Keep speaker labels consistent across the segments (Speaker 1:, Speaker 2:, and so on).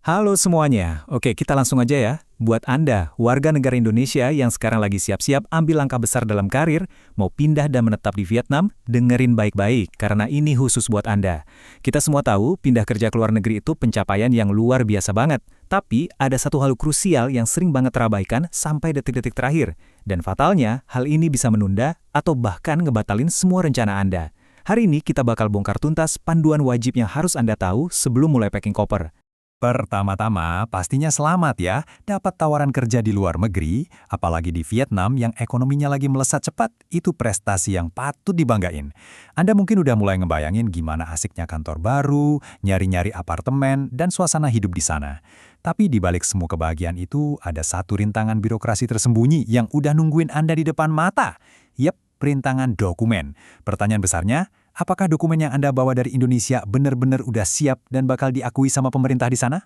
Speaker 1: Halo semuanya, oke kita langsung aja ya. Buat Anda, warga negara Indonesia yang sekarang lagi siap-siap ambil langkah besar dalam karir, mau pindah dan menetap di Vietnam, dengerin baik-baik, karena ini khusus buat Anda. Kita semua tahu, pindah kerja ke luar negeri itu pencapaian yang luar biasa banget. Tapi, ada satu hal krusial yang sering banget terabaikan sampai detik-detik terakhir. Dan fatalnya, hal ini bisa menunda atau bahkan ngebatalin semua rencana Anda. Hari ini kita bakal bongkar tuntas panduan wajib yang harus Anda tahu sebelum mulai packing koper. Pertama-tama, pastinya selamat ya, dapat tawaran kerja di luar negeri, apalagi di Vietnam yang ekonominya lagi melesat cepat, itu prestasi yang patut dibanggain. Anda mungkin udah mulai ngebayangin gimana asiknya kantor baru, nyari-nyari apartemen, dan suasana hidup di sana. Tapi di balik semua kebahagiaan itu, ada satu rintangan birokrasi tersembunyi yang udah nungguin Anda di depan mata. Yep, rintangan dokumen. Pertanyaan besarnya, apakah dokumen yang Anda bawa dari Indonesia benar-benar udah siap dan bakal diakui sama pemerintah di sana?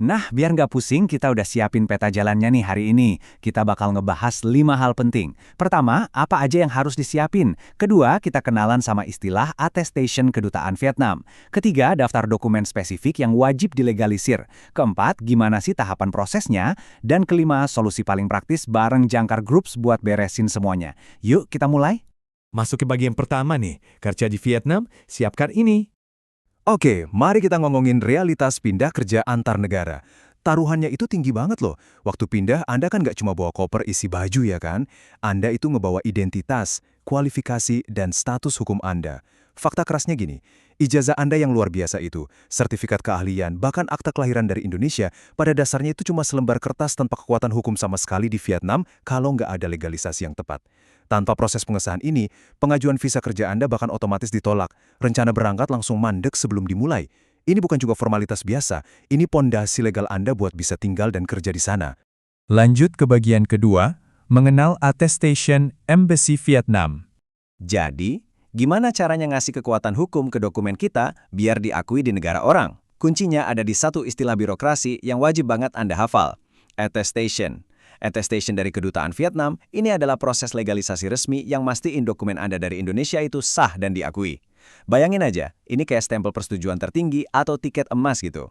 Speaker 2: Nah, biar nggak pusing, kita udah siapin peta jalannya nih hari ini. Kita bakal ngebahas 5 hal penting. Pertama, apa aja yang harus disiapin? Kedua, kita kenalan sama istilah attestation kedutaan Vietnam. Ketiga, daftar dokumen spesifik yang wajib dilegalisir. Keempat, gimana sih tahapan prosesnya? Dan kelima, solusi paling praktis bareng Jangkar Groups buat beresin semuanya. Yuk, kita mulai.
Speaker 3: Masuk ke bagian pertama nih, kerja di Vietnam, siapkan ini.
Speaker 4: Oke, mari kita ngomongin realitas pindah kerja antar negara. Taruhannya itu tinggi banget loh. Waktu pindah, Anda kan nggak cuma bawa koper isi baju ya kan? Anda itu ngebawa identitas, kualifikasi, dan status hukum Anda. Fakta kerasnya gini, ijazah Anda yang luar biasa itu, sertifikat keahlian, bahkan akta kelahiran dari Indonesia, pada dasarnya itu cuma selembar kertas tanpa kekuatan hukum sama sekali di Vietnam kalau nggak ada legalisasi yang tepat. Tanpa proses pengesahan ini, pengajuan visa kerja Anda bahkan otomatis ditolak. Rencana berangkat langsung mandek sebelum dimulai. Ini bukan juga formalitas biasa, ini pondasi legal Anda buat bisa tinggal dan kerja di sana.
Speaker 1: Lanjut ke bagian kedua, mengenal attestation Embassy Vietnam.
Speaker 2: Jadi, gimana caranya ngasih kekuatan hukum ke dokumen kita biar diakui di negara orang? Kuncinya ada di satu istilah birokrasi yang wajib banget Anda hafal. Attestation. Attestation dari Kedutaan Vietnam, ini adalah proses legalisasi resmi yang mastiin dokumen Anda dari Indonesia itu sah dan diakui. Bayangin aja, ini kayak stempel persetujuan tertinggi atau tiket emas gitu.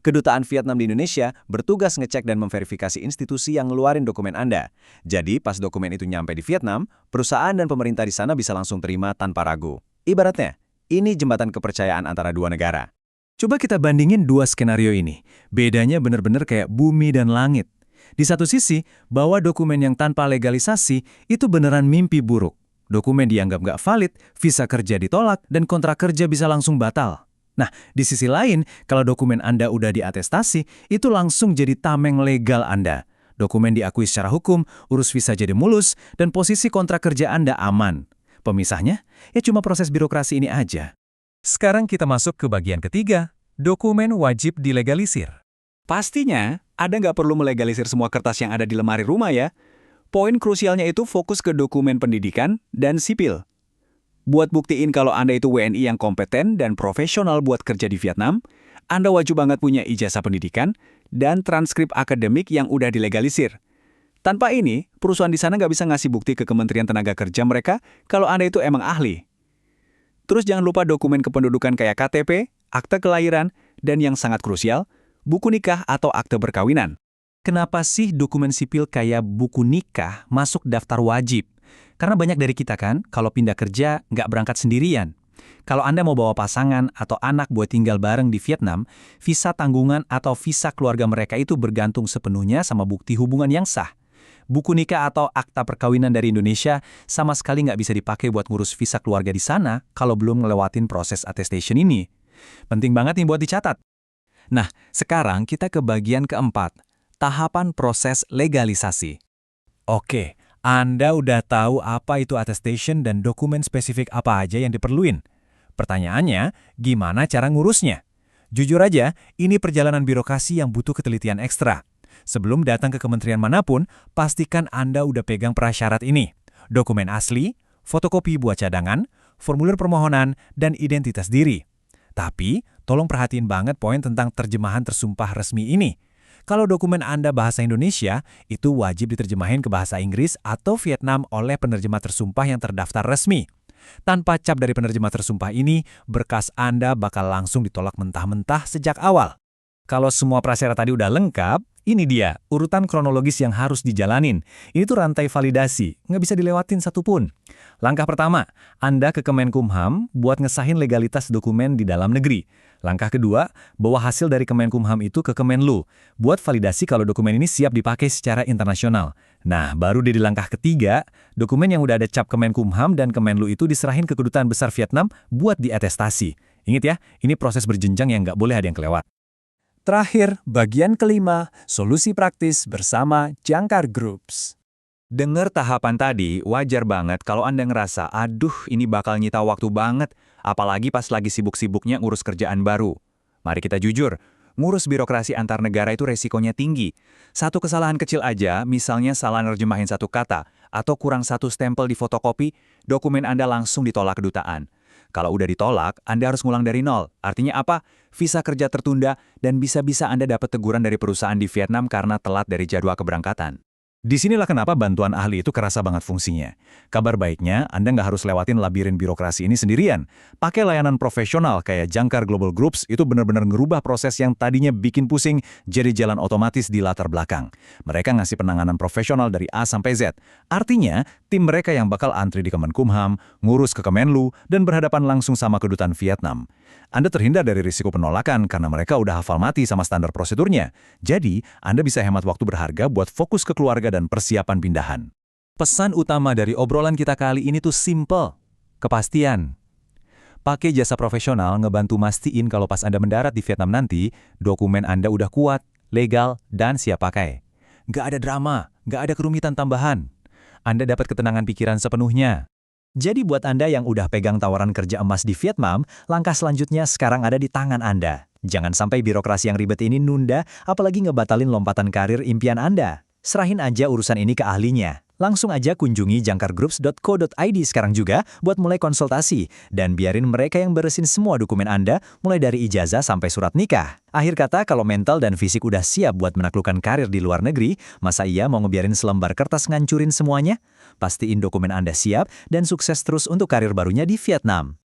Speaker 2: Kedutaan Vietnam di Indonesia bertugas ngecek dan memverifikasi institusi yang ngeluarin dokumen Anda. Jadi, pas dokumen itu nyampe di Vietnam, perusahaan dan pemerintah di sana bisa langsung terima tanpa ragu. Ibaratnya, ini jembatan kepercayaan antara dua negara.
Speaker 1: Coba kita bandingin dua skenario ini. Bedanya benar-benar kayak bumi dan langit. Di satu sisi, bawa dokumen yang tanpa legalisasi itu beneran mimpi buruk. Dokumen dianggap nggak valid, visa kerja ditolak, dan kontrak kerja bisa langsung batal. Nah, di sisi lain, kalau dokumen Anda udah diatestasi, itu langsung jadi tameng legal Anda. Dokumen diakui secara hukum, urus visa jadi mulus, dan posisi kontrak kerja Anda aman. Pemisahnya, ya cuma proses birokrasi ini aja. Sekarang kita masuk ke bagian ketiga, dokumen wajib dilegalisir.
Speaker 2: Pastinya, Anda nggak perlu melegalisir semua kertas yang ada di lemari rumah ya. Poin krusialnya itu fokus ke dokumen pendidikan dan sipil. Buat buktiin kalau Anda itu WNI yang kompeten dan profesional buat kerja di Vietnam, Anda wajib banget punya ijazah pendidikan dan transkrip akademik yang udah dilegalisir. Tanpa ini, perusahaan di sana nggak bisa ngasih bukti ke Kementerian Tenaga Kerja mereka kalau Anda itu emang ahli. Terus jangan lupa dokumen kependudukan kayak KTP, akta kelahiran, dan yang sangat krusial, buku nikah atau akte perkawinan.
Speaker 1: Kenapa sih dokumen sipil kayak buku nikah masuk daftar wajib? Karena banyak dari kita kan, kalau pindah kerja nggak berangkat sendirian. Kalau Anda mau bawa pasangan atau anak buat tinggal bareng di Vietnam, visa tanggungan atau visa keluarga mereka itu bergantung sepenuhnya sama bukti hubungan yang sah. Buku nikah atau akta perkawinan dari Indonesia sama sekali nggak bisa dipakai buat ngurus visa keluarga di sana kalau belum ngelewatin proses attestation ini. Penting banget nih buat dicatat. Nah, sekarang kita ke bagian keempat, tahapan proses legalisasi. Oke, Anda udah tahu apa itu attestation dan dokumen spesifik apa aja yang diperluin. Pertanyaannya, gimana cara ngurusnya? Jujur aja, ini perjalanan birokrasi yang butuh ketelitian ekstra. Sebelum datang ke kementerian manapun, pastikan Anda udah pegang prasyarat ini. Dokumen asli, fotokopi buat cadangan, formulir permohonan, dan identitas diri. Tapi, tolong perhatiin banget poin tentang terjemahan tersumpah resmi ini. Kalau dokumen Anda bahasa Indonesia, itu wajib diterjemahin ke bahasa Inggris atau Vietnam oleh penerjemah tersumpah yang terdaftar resmi. Tanpa cap dari penerjemah tersumpah ini, berkas Anda bakal langsung ditolak mentah-mentah sejak awal. Kalau semua prasyarat tadi udah lengkap, ini dia, urutan kronologis yang harus dijalanin. Ini tuh rantai validasi, nggak bisa dilewatin satupun. Langkah pertama, Anda ke Kemenkumham buat ngesahin legalitas dokumen di dalam negeri. Langkah kedua, bawa hasil dari Kemenkumham itu ke Kemenlu, buat validasi kalau dokumen ini siap dipakai secara internasional. Nah, baru di langkah ketiga, dokumen yang udah ada cap Kemenkumham dan Kemenlu itu diserahin ke Kedutaan Besar Vietnam buat diatestasi. Ingat ya, ini proses berjenjang yang nggak boleh ada yang kelewat. Terakhir, bagian kelima, solusi praktis bersama Jangkar Groups.
Speaker 5: Dengar tahapan tadi, wajar banget kalau Anda ngerasa, aduh ini bakal nyita waktu banget, apalagi pas lagi sibuk-sibuknya ngurus kerjaan baru. Mari kita jujur, ngurus birokrasi antar negara itu resikonya tinggi. Satu kesalahan kecil aja, misalnya salah nerjemahin satu kata, atau kurang satu stempel di fotokopi, dokumen Anda langsung ditolak kedutaan. Kalau udah ditolak, Anda harus ngulang dari nol. Artinya apa? Visa kerja tertunda dan bisa-bisa Anda dapat teguran dari perusahaan di Vietnam karena telat dari jadwal keberangkatan.
Speaker 1: Disinilah kenapa bantuan ahli itu kerasa banget fungsinya. Kabar baiknya, Anda nggak harus lewatin labirin birokrasi ini sendirian. Pakai layanan profesional kayak Jangkar Global Groups itu benar-benar ngerubah proses yang tadinya bikin pusing jadi jalan otomatis di latar belakang. Mereka ngasih penanganan profesional dari A sampai Z. Artinya, tim mereka yang bakal antri di Kemenkumham, ngurus ke Kemenlu, dan berhadapan langsung sama kedutaan Vietnam. Anda terhindar dari risiko penolakan karena mereka udah hafal mati sama standar prosedurnya. Jadi, Anda bisa hemat waktu berharga buat fokus ke keluarga dan persiapan pindahan. Pesan utama dari obrolan kita kali ini tuh simple. Kepastian. Pakai jasa profesional ngebantu mastiin kalau pas Anda mendarat di Vietnam nanti, dokumen Anda udah kuat, legal, dan siap pakai. Nggak ada drama, nggak ada kerumitan tambahan. Anda dapat ketenangan pikiran sepenuhnya. Jadi buat Anda yang udah pegang tawaran kerja emas di Vietnam, langkah selanjutnya sekarang ada di tangan Anda. Jangan sampai birokrasi yang ribet ini nunda, apalagi ngebatalin lompatan karir impian Anda. Serahin aja urusan ini ke ahlinya. Langsung aja kunjungi jangkargroups.co.id sekarang juga buat mulai konsultasi. Dan biarin mereka yang beresin semua dokumen Anda, mulai dari ijazah sampai surat nikah. Akhir kata, kalau mental dan fisik udah siap buat menaklukkan karir di luar negeri, masa iya mau ngebiarin selembar kertas ngancurin semuanya? Pastiin dokumen Anda siap dan sukses terus untuk karir barunya di Vietnam.